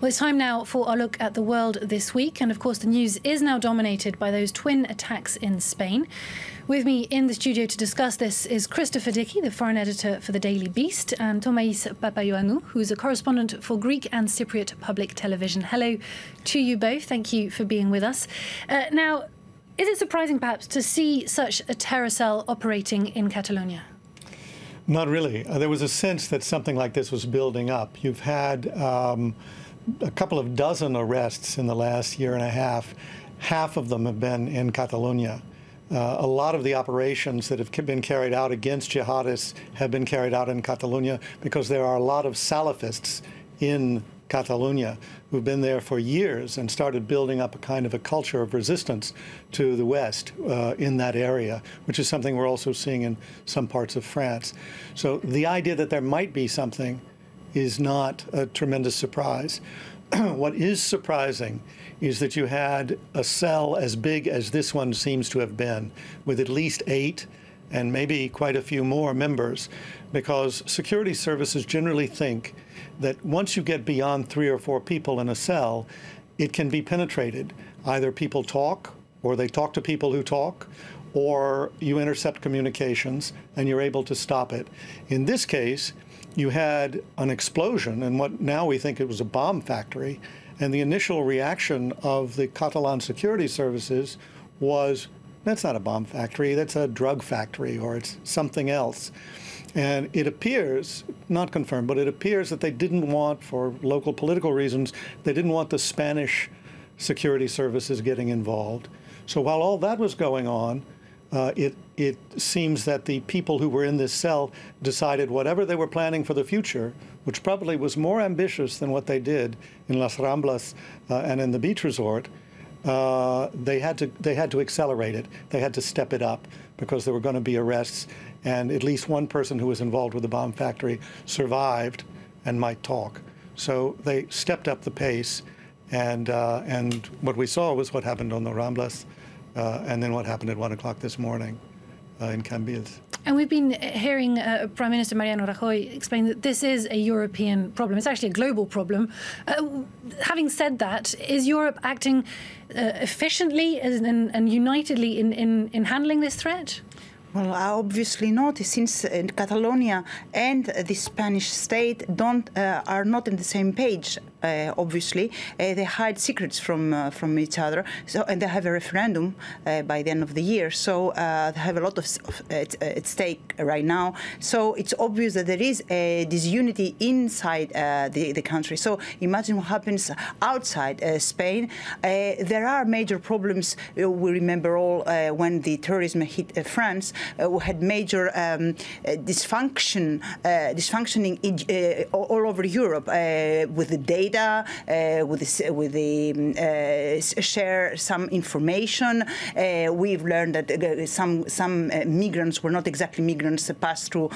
Well, it's time now for our look at the world this week. And of course, the news is now dominated by those twin attacks in Spain. With me in the studio to discuss this is Christopher Dickey, the foreign editor for the Daily Beast, and Thomais Papaioannou, who's a correspondent for Greek and Cypriot public television. Hello to you both. Thank you for being with us. Now, is it surprising, perhaps, to see such a terror cell operating in Catalonia? Not really. There was a sense that something like this was building up. You've had a couple of dozen arrests in the last year and a half. Half of them have been in Catalonia. A lot of the operations that have been carried out against jihadists have been carried out in Catalonia because there are a lot of Salafists in Catalonia who've been there for years and started building up a kind of a culture of resistance to the West in that area, which is something we're also seeing in some parts of France. So the idea that there might be something is not a tremendous surprise. What is surprising is that you had a cell as big as this one seems to have been, with at least 8 and maybe quite a few more members, because security services generally think that once you get beyond 3 or 4 people in a cell, it can be penetrated. Either people talk, or they talk to people who talk, or you intercept communications and you're able to stop it. In this case, you had an explosion in what now we think it was a bomb factory, and the initial reaction of the Catalan security services was, that's not a bomb factory, that's a drug factory, or it's something else. And it appears, not confirmed, but it appears that they didn't want, for local political reasons, they didn't want the Spanish security services getting involved. So while all that was going on, it seems that the people who were in this cell decided whatever they were planning for the future, which probably was more ambitious than what they did in Las Ramblas and in the beach resort, they had to accelerate it. They had to step it up because there were going to be arrests, and at least one person who was involved with the bomb factory survived and might talk. So they stepped up the pace, and what we saw was what happened on the Ramblas, and then what happened at 1 o'clock this morning in Cambrils. And we've been hearing Prime Minister Mariano Rajoy explain that this is a European problem. It's actually a global problem. Having said that, is Europe acting efficiently and unitedly in handling this threat? Well, obviously not, since Catalonia and the Spanish state are not on the same page. Obviously, they hide secrets from each other. So, and they have a referendum by the end of the year. So they have a lot at stake right now. So it's obvious that there is a disunity inside the country. So imagine what happens outside Spain. There are major problems. We remember all when the terrorism hit France. We had major dysfunctioning all over Europe with the data, with the share some information. We've learned that some migrants were not exactly migrants passed through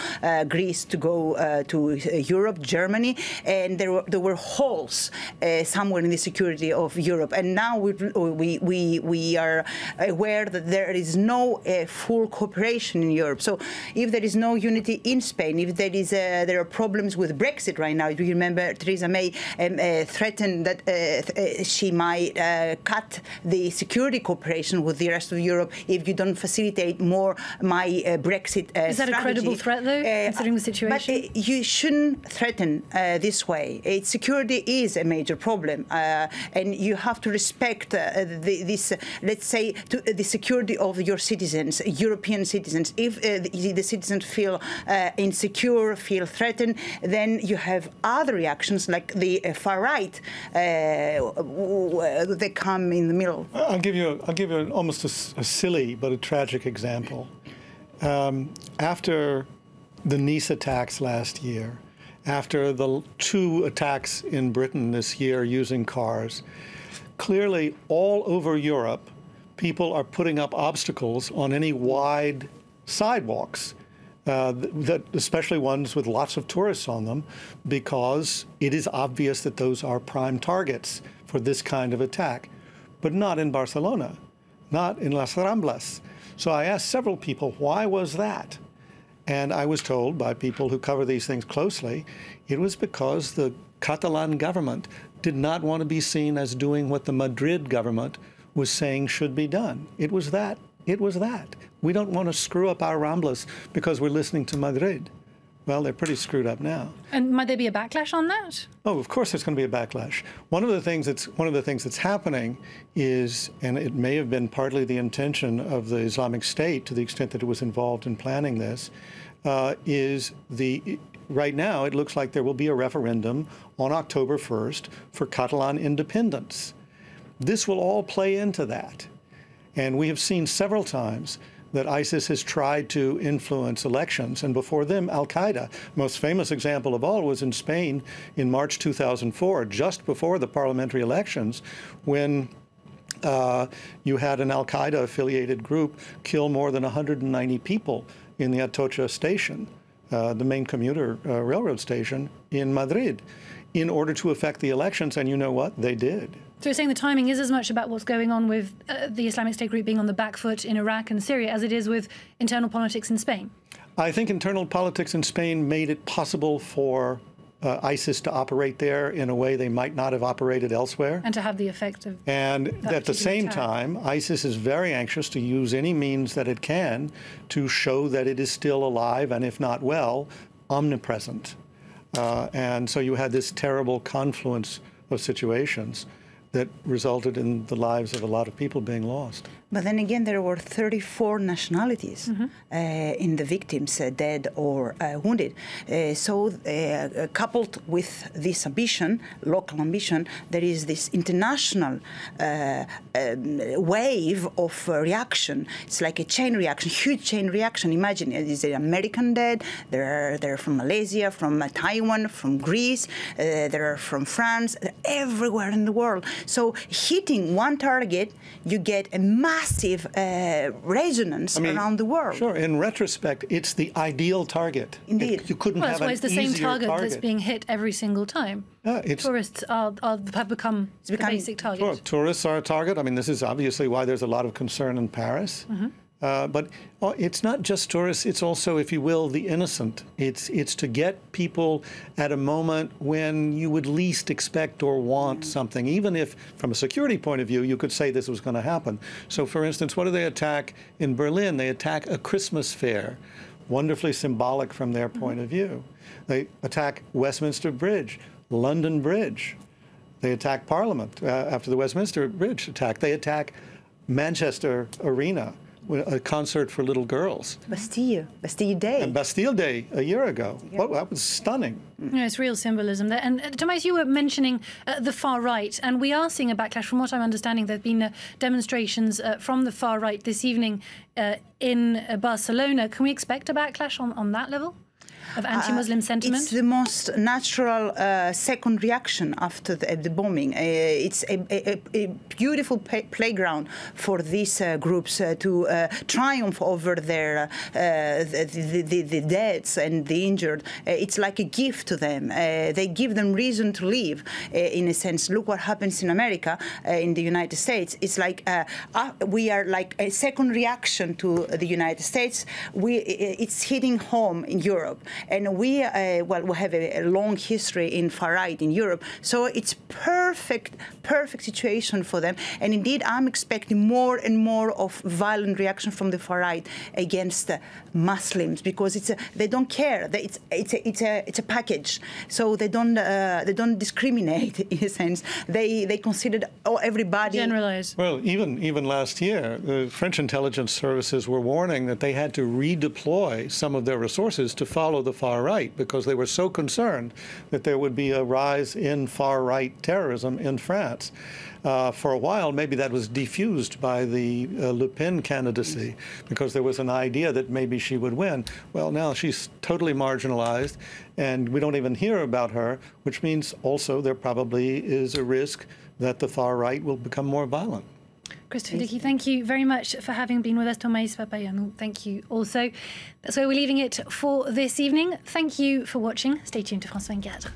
Greece to go to Europe, Germany, and there were holes somewhere in the security of Europe. And now we are aware that there is no full cooperation in Europe. So if there is no unity in Spain, if there are problems with Brexit right now, do you remember Theresa May threatened that she might cut the security cooperation with the rest of Europe if you don't facilitate more my Brexit strategy. Is that a credible threat, though, considering the situation? But you shouldn't threaten this way. Security is a major problem, and you have to respect this, let's say, the security of your citizens, European citizens. If the citizens feel insecure, feel threatened, then you have other reactions like the far right. They come in the middle. I'll give you almost a silly but a tragic example. After the Nice attacks last year, after the 2 attacks in Britain this year using cars, clearly all over Europe, people are putting up obstacles on any wide sidewalks, especially ones with lots of tourists on them, because it is obvious that those are prime targets for this kind of attack. But not in Barcelona, not in Las Ramblas. So I asked several people, why was that? And I was told by people who cover these things closely, it was because the Catalan government did not want to be seen as doing what the Madrid government was saying should be done. It was that. It was that. We don't want to screw up our Ramblas because we're listening to Madrid. Well, they're pretty screwed up now. And might there be a backlash on that? Oh, of course there's going to be a backlash. One of the things that's happening is, and it may have been partly the intention of the Islamic State to the extent that it was involved in planning this, right now it looks like there will be a referendum on October 1st for Catalan independence. This will all play into that. And we have seen several times that ISIS has tried to influence elections. And before them, al-Qaeda, most famous example of all, was in Spain in March 2004, just before the parliamentary elections, when you had an al-Qaeda-affiliated group kill more than 190 people in the Atocha station, the main commuter railroad station in Madrid, in order to affect the elections. And you know what? They did. So you're saying the timing is as much about what's going on with the Islamic State group being on the back foot in Iraq and Syria as it is with internal politics in Spain? I think internal politics in Spain made it possible for ISIS to operate there in a way they might not have operated elsewhere. And to have the effect of And at the same time, ISIS is very anxious to use any means that it can to show that it is still alive and, if not well, omnipresent. And so you had this terrible confluence of situations that resulted in the lives of a lot of people being lost. But then again, there were 34 nationalities in the victims, dead or wounded. So coupled with this ambition, local ambition, there is this international wave of reaction. It's like a chain reaction, huge chain reaction. Imagine, is an American dead, they're from Malaysia, from Taiwan, from Greece, they're from France, they're everywhere in the world. So hitting one target, you get a massive resonance around the world. Sure, in retrospect, it's the ideal target. Indeed. You couldn't have an it's the same easier target that's being hit every single time. Tourists have become the basic target. Sure, tourists are a target. I mean, this is obviously why there's a lot of concern in Paris. But it's not just tourists, it's also, if you will, the innocent. It's to get people at a moment when you would least expect or want something, even if, from a security point of view, you could say this was going to happen. So, for instance, what do they attack in Berlin? They attack a Christmas fair, wonderfully symbolic from their point of view. They attack Westminster Bridge, London Bridge. They attack Parliament after the Westminster Bridge attack. They attack Manchester Arena, a concert for little girls. Bastille Day. And Bastille Day a year ago. Yeah. Well, that was stunning. Yeah, it's real symbolism there. And Tomás, you were mentioning the far right, and we are seeing a backlash. From what I'm understanding, there have been demonstrations from the far right this evening in Barcelona. Can we expect a backlash on that level of anti-Muslim sentiment? It's the most natural second reaction after the bombing. It's a beautiful playground for these groups to triumph over their the deaths and the injured. It's like a gift to them. They give them reason to live, in a sense. Look what happens in America, in the United States. It's like we are like a second reaction to the United States. It's hitting home in Europe. And we have a long history in far right in Europe, so it's perfect situation for them. And indeed, I'm expecting more and more of violent reaction from the far right against Muslims, because they don't care. It's a package, so they don't discriminate in a sense. They consider everybody. Generalize. Well, even last year, the French intelligence services were warning that they had to redeploy some of their resources to follow the far right, because they were so concerned that there would be a rise in far-right terrorism in France. For a while, maybe that was diffused by the Le Pen candidacy, because there was an idea that maybe she would win. Well, now she's totally marginalized, and we don't even hear about her, which means also there probably is a risk that the far right will become more violent. Christopher Dickey, thank you very much for having been with us. Tomás Papayannou, thank you also. That's where we're leaving it for this evening. Thank you for watching. Stay tuned to France 24.